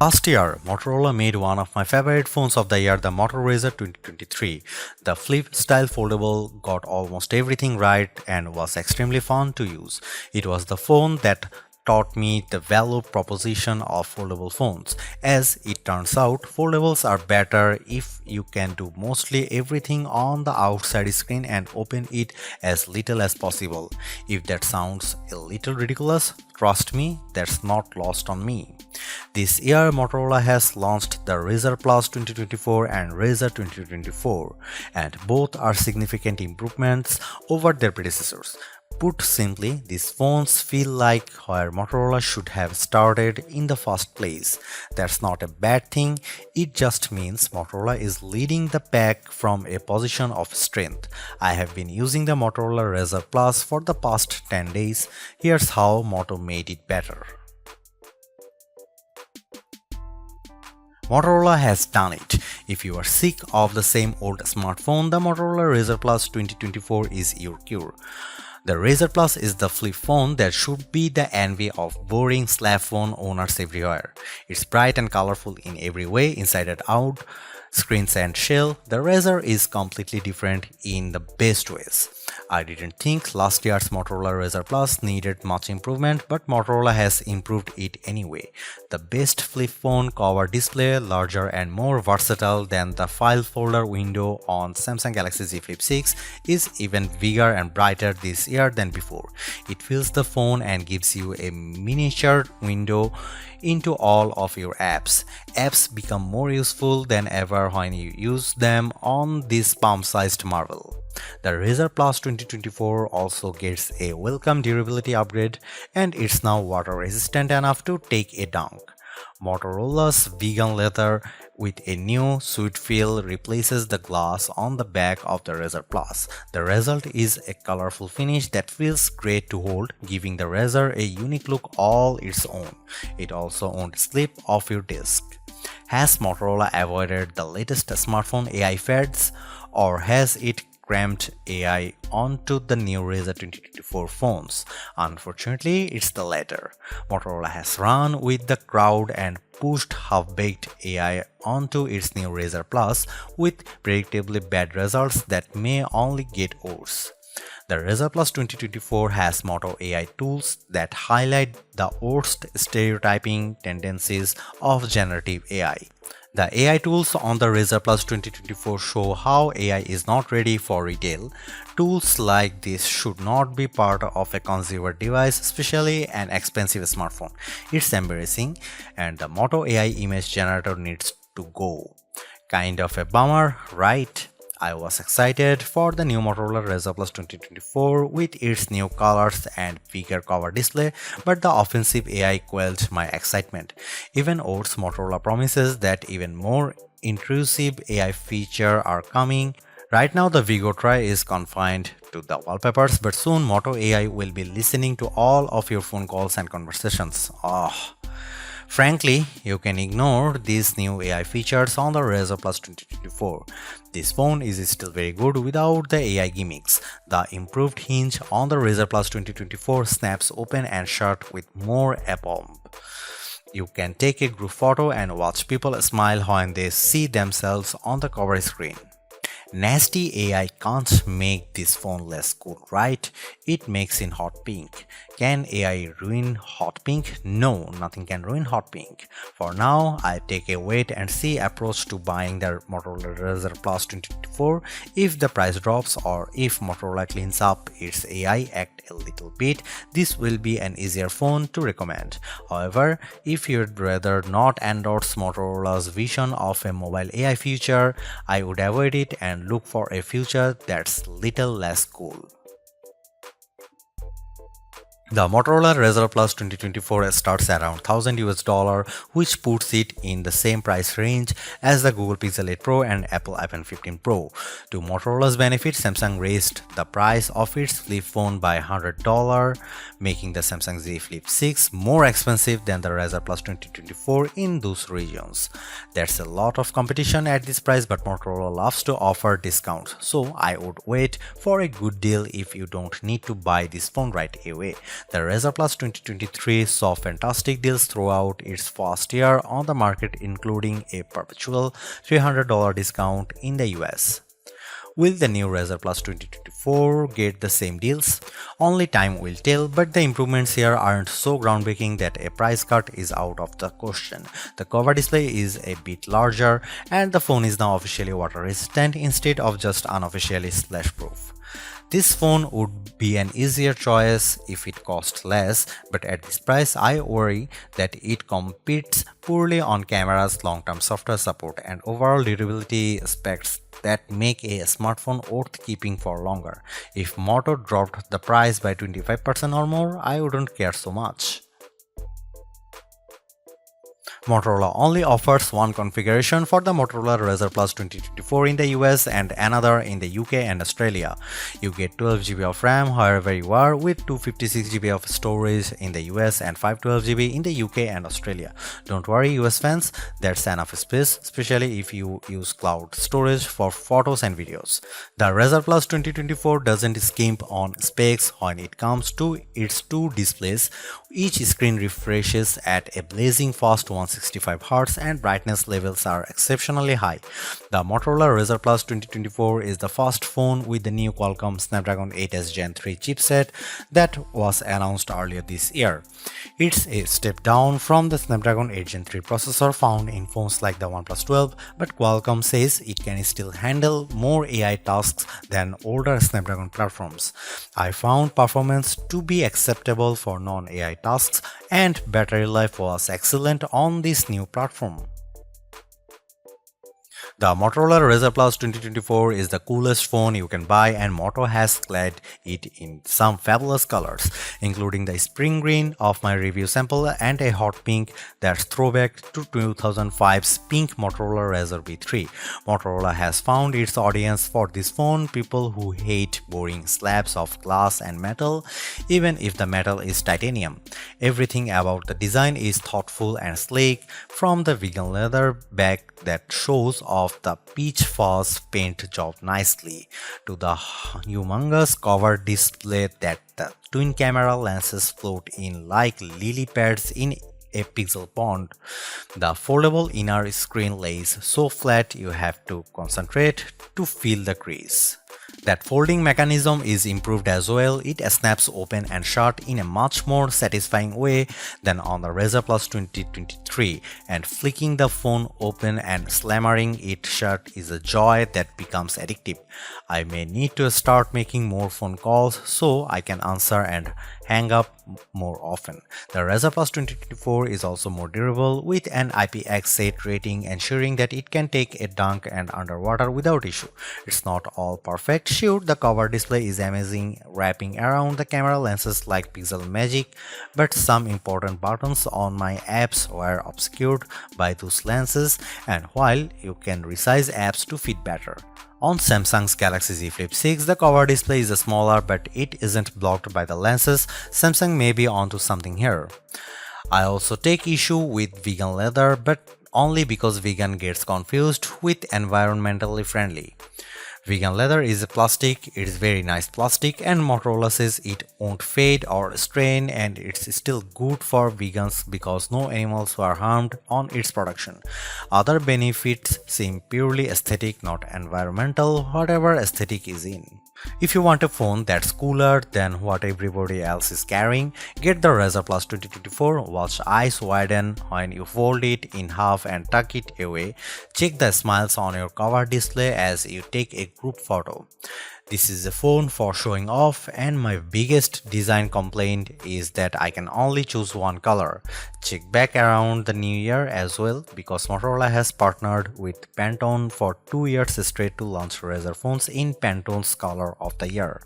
Last year, Motorola made one of my favorite phones of the year, the Motorola Razr 2023. The flip style foldable got almost everything right and was extremely fun to use. It was the phone that taught me the value proposition of foldable phones. As it turns out, foldables are better if you can do mostly everything on the outside screen and open it as little as possible. If that sounds a little ridiculous, trust me, that's not lost on me. This year, Motorola has launched the Razr Plus 2024 and Razr 2024, and both are significant improvements over their predecessors. Put simply, these phones feel like where Motorola should have started in the first place. That's not a bad thing, it just means Motorola is leading the pack from a position of strength. I have been using the Motorola Razr Plus for the past 10 days. Here's how Moto made it better. Motorola has done it. If you are sick of the same old smartphone, the Motorola Razr Plus 2024 is your cure. The Razr Plus is the flip phone that should be the envy of boring slab phone owners everywhere. It's bright and colorful in every way, inside and out, screens and shell. The Razr is completely different in the best ways. I didn't think last year's Motorola Razr Plus needed much improvement, but Motorola has improved it anyway. The best flip phone cover display, larger and more versatile than the file folder window on Samsung Galaxy Z Flip 6, is even bigger and brighter this year than before. It fills the phone and gives you a miniature window into all of your apps. Apps become more useful than ever when you use them on this palm-sized marvel. The Razr Plus 2024 also gets a welcome durability upgrade, and it's now water resistant enough to take a dunk. Motorola's vegan leather with a new sweet feel replaces the glass on the back of the Razr Plus. The result is a colorful finish that feels great to hold, giving the Razr a unique look all its own. It also won't slip off your desk. Has Motorola avoided the latest smartphone AI fads, or has it crammed AI onto the new Razr 2024 phones? Unfortunately, it's the latter. Motorola has run with the crowd and pushed half-baked AI onto its new Razr Plus with predictably bad results that may only get worse. The Razr Plus 2024 has Moto AI tools that highlight the worst stereotyping tendencies of generative AI. The AI tools on the Razr Plus 2024 show how AI is not ready for retail. Tools like this should not be part of a consumer device, especially an expensive smartphone. It's embarrassing, and the Moto AI image generator needs to go. Kind of a bummer, right? I was excited for the new Motorola Razr Plus 2024 with its new colors and bigger cover display, but the offensive AI quelled my excitement. Even worse, Motorola promises that even more intrusive AI features are coming. Right now the Vigo Try is confined to the wallpapers, but soon Moto AI will be listening to all of your phone calls and conversations. Frankly, you can ignore these new AI features on the Razr Plus 2024. This phone is still very good without the AI gimmicks. The improved hinge on the Razr Plus 2024 snaps open and shut with more aplomb. You can take a group photo and watch people smile when they see themselves on the cover screen. Nasty AI can't make this phone less cool, right? It makes in hot pink. Can AI ruin hot pink? No, nothing can ruin hot pink. For now, I take a wait and see approach to buying the Motorola Razr Plus 2024. If the price drops or if Motorola cleans up its AI act a little bit, this will be an easier phone to recommend. However, if you'd rather not endorse Motorola's vision of a mobile AI future, I would avoid it and look for a future that's little less cool. The Motorola Razr Plus 2024 starts around $1,000 which puts it in the same price range as the Google Pixel 8 Pro and Apple iPhone 15 Pro. To Motorola's benefit, Samsung raised the price of its flip phone by $100, making the Samsung Z Flip 6 more expensive than the Razr Plus 2024 in those regions. There's a lot of competition at this price, but Motorola loves to offer discounts, so I would wait for a good deal if you don't need to buy this phone right away. The Razr Plus 2023 saw fantastic deals throughout its first year on the market, including a perpetual $300 discount in the US. Will the new Razr Plus 2024 get the same deals? Only time will tell, but the improvements here aren't so groundbreaking that a price cut is out of the question. The cover display is a bit larger, and the phone is now officially water resistant instead of just unofficially splash proof. This phone would be an easier choice if it cost less, but at this price I worry that it competes poorly on cameras, long-term software support, and overall durability aspects that make a smartphone worth keeping for longer. If Moto dropped the price by 25% or more, I wouldn't care so much. Motorola only offers one configuration for the Motorola Razr Plus 2024 in the US and another in the UK and Australia. You get 12GB of RAM wherever you are, with 256GB of storage in the US and 512GB in the UK and Australia. Don't worry US fans, that's enough space, especially if you use cloud storage for photos and videos. The Razr Plus 2024 doesn't skimp on specs when it comes to its two displays. Each screen refreshes at a blazing fast 165Hz and brightness levels are exceptionally high. The Motorola Razr Plus 2024 is the first phone with the new Qualcomm Snapdragon 8s Gen 3 chipset that was announced earlier this year. It's a step down from the Snapdragon 8 Gen 3 processor found in phones like the OnePlus 12, but Qualcomm says it can still handle more AI tasks than older Snapdragon platforms. I found performance to be acceptable for non-AI tasks, and battery life was excellent on this new platform. The Motorola Razr Plus 2024 is the coolest phone you can buy, and Moto has clad it in some fabulous colors, including the spring green of my review sample and a hot pink that's throwback to 2005's pink Motorola Razr B3. Motorola has found its audience for this phone, people who hate boring slabs of glass and metal, even if the metal is titanium. Everything about the design is thoughtful and sleek, from the vegan leather back that shows off the peach fuzz paint job nicely, to the humongous cover display that the twin camera lenses float in like lily pads in a pixel pond. The foldable inner screen lays so flat you have to concentrate to feel the crease. That folding mechanism is improved as well. It snaps open and shut in a much more satisfying way than on the Razr Plus 2023, and flicking the phone open and slamming it shut is a joy that becomes addictive. I may need to start making more phone calls so I can answer and hang up more often. The Razr Plus 2024 is also more durable, with an IPX8 rating ensuring that it can take a dunk and underwater without issue. It's not all perfect. Sure, the cover display is amazing, wrapping around the camera lenses like pixel magic, but some important buttons on my apps were obscured by those lenses, and while you can resize apps to fit better. On Samsung's Galaxy Z Flip 6, the cover display is smaller, but it isn't blocked by the lenses. Samsung may be onto something here. I also take issue with vegan leather, but only because vegan gets confused with environmentally friendly. Vegan leather is plastic, it's very nice plastic, and Motorola says it won't fade or strain, and it's still good for vegans because no animals were harmed on its production. Other benefits seem purely aesthetic, not environmental, whatever aesthetic is in. If you want a phone that's cooler than what everybody else is carrying, get the Razr Plus 2024. Watch eyes widen when you fold it in half and tuck it away. Check the smiles on your cover display as you take a group photo. This is a phone for showing off, and my biggest design complaint is that I can only choose one color. Check back around the new year as well, because Motorola has partnered with Pantone for 2 years straight to launch Razr phones in Pantone's color of the year.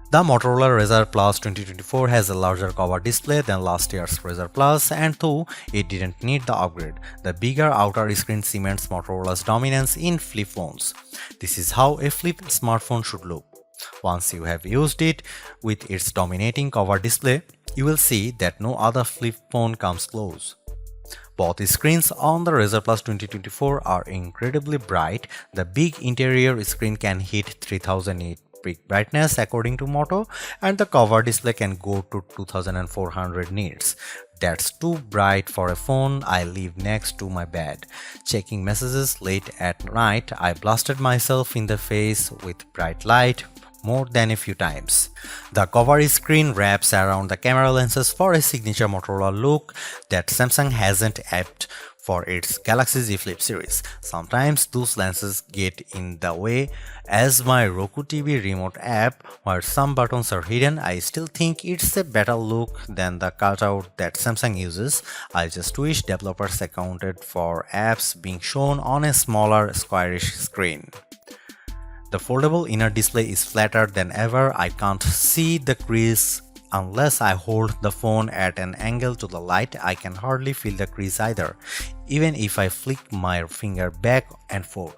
The Motorola Razr Plus 2024 has a larger cover display than last year's Razr Plus, and though it didn't need the upgrade, the bigger outer screen cements Motorola's dominance in flip phones. This is how a flip smartphone should look. Once you have used it with its dominating cover display, you will see that no other flip phone comes close. Both screens on the Razr Plus 2024 are incredibly bright. The big interior screen can hit 3000 nits peak brightness according to Moto, and the cover display can go to 2400 nits. That's too bright for a phone I leave next to my bed. Checking messages late at night, I blasted myself in the face with bright light more than a few times. The cover screen wraps around the camera lenses for a signature Motorola look that Samsung hasn't opted for its Galaxy Z Flip series. Sometimes those lenses get in the way, as my Roku TV remote app, where some buttons are hidden. I still think it's a better look than the cutout that Samsung uses. I just wish developers accounted for apps being shown on a smaller, squarish screen. The foldable inner display is flatter than ever. I can't see the crease unless I hold the phone at an angle to the light. I can hardly feel the crease either, even if I flick my finger back and forth.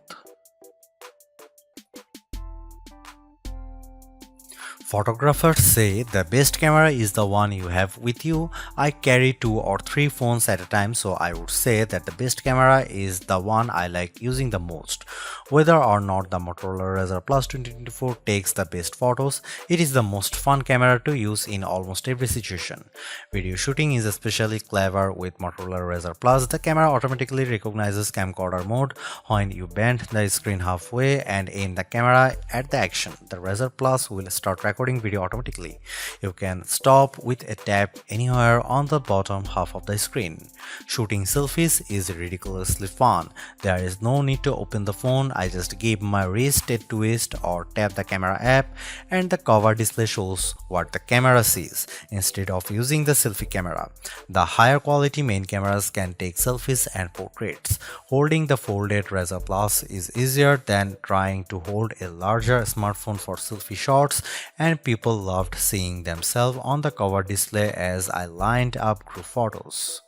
Photographers say the best camera is the one you have with you. I carry 2 or 3 phones at a time, so I would say that the best camera is the one I like using the most. Whether or not the Motorola Razr Plus 2024 takes the best photos, it is the most fun camera to use in almost every situation. Video shooting is especially clever with Motorola Razr Plus. The camera automatically recognizes camcorder mode when you bend the screen halfway and aim the camera at the action. The Razr Plus will start recording video automatically. You can stop with a tap anywhere on the bottom half of the screen. Shooting selfies is ridiculously fun. There is no need to open the phone. I just give my wrist a twist or tap the camera app, and the cover display shows what the camera sees instead of using the selfie camera. The higher quality main cameras can take selfies and portraits. Holding the folded Razr Plus is easier than trying to hold a larger smartphone for selfie shots, and people loved seeing themselves on the cover display as I lined up group photos.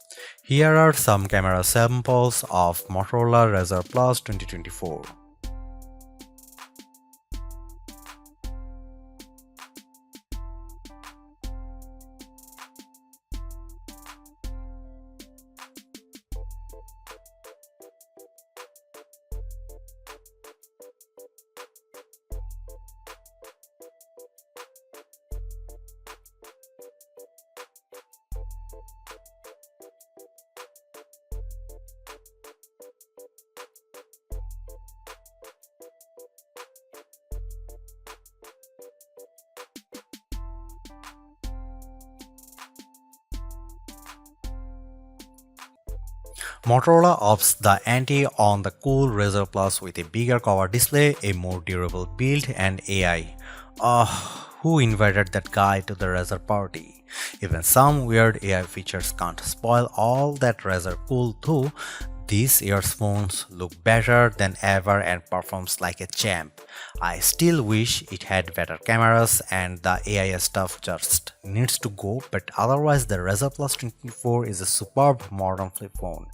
Here are some camera samples of Motorola Razr Plus 2024. Motorola ups the ante on the cool Razr Plus with a bigger cover display, a more durable build, and AI. Who invited that guy to the Razr party? Even some weird AI features can't spoil all that Razr cool too. These earphones look better than ever and performs like a champ. I still wish it had better cameras and the AI stuff just needs to go, but otherwise the Razr Plus 24 is a superb modern flip phone.